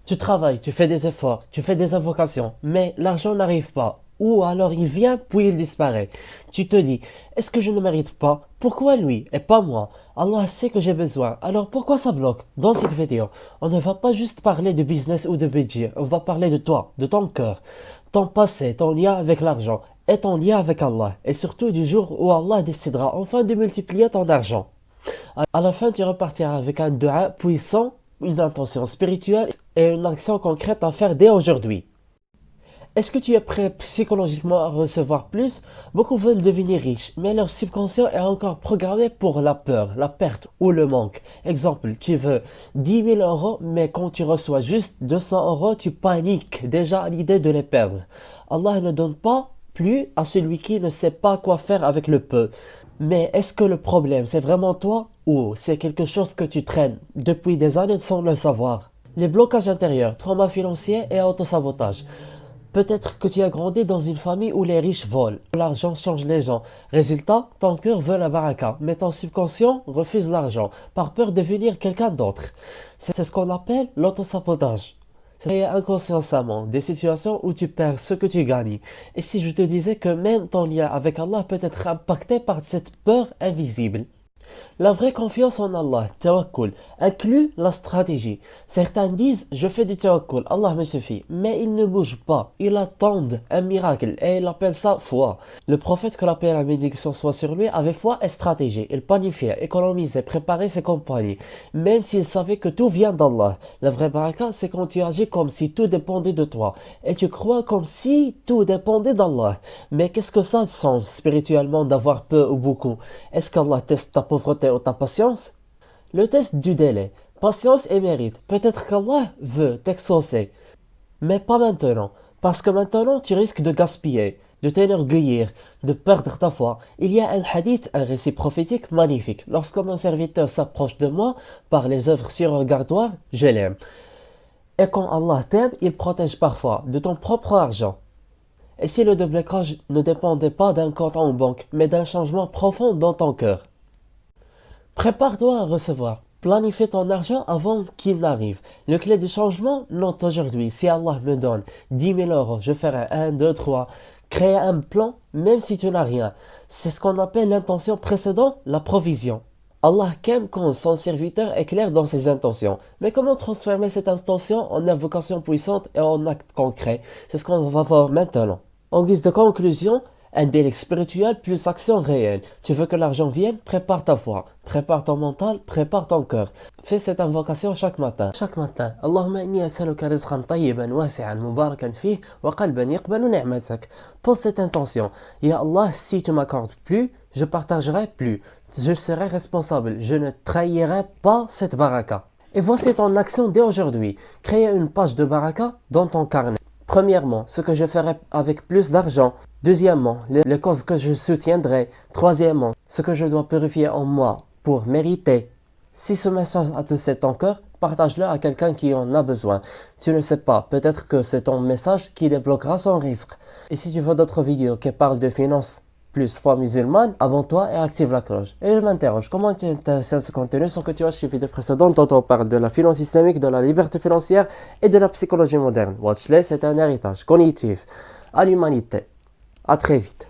Tu travailles, tu fais des efforts, tu fais des invocations, mais l'argent n'arrive pas. Ou alors il vient, puis il disparaît. Tu te dis, est-ce que je ne mérite pas? Pourquoi lui et pas moi? Allah sait que j'ai besoin, alors pourquoi ça bloque? Dans cette vidéo, on ne va pas juste parler de business ou de budget, on va parler de toi, de ton cœur, ton passé, ton lien avec l'argent et ton lien avec Allah. Et surtout du jour où Allah décidera enfin de multiplier ton argent. À la fin, tu repartiras avec un dua puissant, une intention spirituelle et une action concrète à faire dès aujourd'hui. Est-ce que tu es prêt psychologiquement à recevoir plus? Beaucoup veulent devenir riches, mais leur subconscient est encore programmé pour la peur, la perte ou le manque. Exemple, tu veux 10 000 euros, mais quand tu reçois juste 200 euros, tu paniques déjà à l'idée de les perdre. Allah ne donne pas plus à celui qui ne sait pas quoi faire avec le peu. Mais est-ce que le problème, c'est vraiment toi ou c'est quelque chose que tu traînes depuis des années sans le savoir? Les blocages intérieurs, trauma financier et autosabotage. Peut-être que tu as grandi dans une famille où les riches volent, où l'argent change les gens. Résultat, ton cœur veut la baraka, mais ton subconscient refuse l'argent, par peur de devenir quelqu'un d'autre. C'est ce qu'on appelle l'autosabotage. C'est créer inconsciemment des situations où tu perds ce que tu gagnes. Et si je te disais que même ton lien avec Allah peut être impacté par cette peur invisible? La vraie confiance en Allah, tawakkul, inclut la stratégie. Certains disent, je fais du tawakkul, Allah me suffit. Mais ils ne bougent pas, ils attendent un miracle et ils appellent ça foi. Le prophète, que la paix et la bénédiction soient sur lui, avait foi et stratégie. Il planifiait, économisait, préparait ses compagnies, même s'il savait que tout vient d'Allah. La vraie baraka, c'est quand tu agis comme si tout dépendait de toi. Et tu crois comme si tout dépendait d'Allah. Mais qu'est-ce que ça change spirituellement d'avoir peu ou beaucoup? Est-ce qu'Allah teste ta pauvreté ou ta patience? Le test du délai, patience et mérite. Peut-être qu'Allah veut t'exaucer, mais pas maintenant. Parce que maintenant, tu risques de gaspiller, de t'enorgueillir, de perdre ta foi. Il y a un hadith, un récit prophétique magnifique. Lorsque mon serviteur s'approche de moi par les œuvres surrogatoires, je l'aime. Et quand Allah t'aime, il protège parfois de ton propre argent. Et si le déblocage ne dépendait pas d'un compte en banque, mais d'un changement profond dans ton cœur? Prépare-toi à recevoir. Planifie ton argent avant qu'il n'arrive. Le clé du changement, note aujourd'hui. Si Allah me donne 10 000 euros, je ferai 1, 2, 3. Créer un plan, même si tu n'as rien. C'est ce qu'on appelle l'intention précédente, la provision. Allah aime quand son serviteur est clair dans ses intentions. Mais comment transformer cette intention en invocation puissante et en acte concret? C'est ce qu'on va voir maintenant. En guise de conclusion, un délice spirituel plus action réelle. Tu veux que l'argent vienne? Prépare ta foi, prépare ton mental, prépare ton cœur. Fais cette invocation chaque matin. Chaque matin. Allahumma inni as'aluka rizqan tayyiban wasi'an mubarakan fih wa qalban yaqbalu ni'matak. Pose cette intention. Ya Allah, si tu m'accordes plus, je partagerai plus. Je serai responsable. Je ne trahirai pas cette baraka. Et voici ton action dès aujourd'hui. Créer une page de baraka dans ton carnet. Premièrement, ce que je ferai avec plus d'argent. Deuxièmement, les causes que je soutiendrai. Troisièmement, ce que je dois purifier en moi pour mériter. Si ce message a touché ton cœur, partage-le à quelqu'un qui en a besoin. Tu ne sais pas, peut-être que c'est ton message qui débloquera son risque. Et si tu veux d'autres vidéos qui parlent de finances plus foi musulmane, abonne-toi et active la cloche. Et je m'interroge, comment tu t'intéresses à ce contenu sans que tu aies suivi les vidéos précédentes dont on parle de la finance systémique, de la liberté financière et de la psychologie moderne. Watchless est un héritage cognitif à l'humanité. À très vite.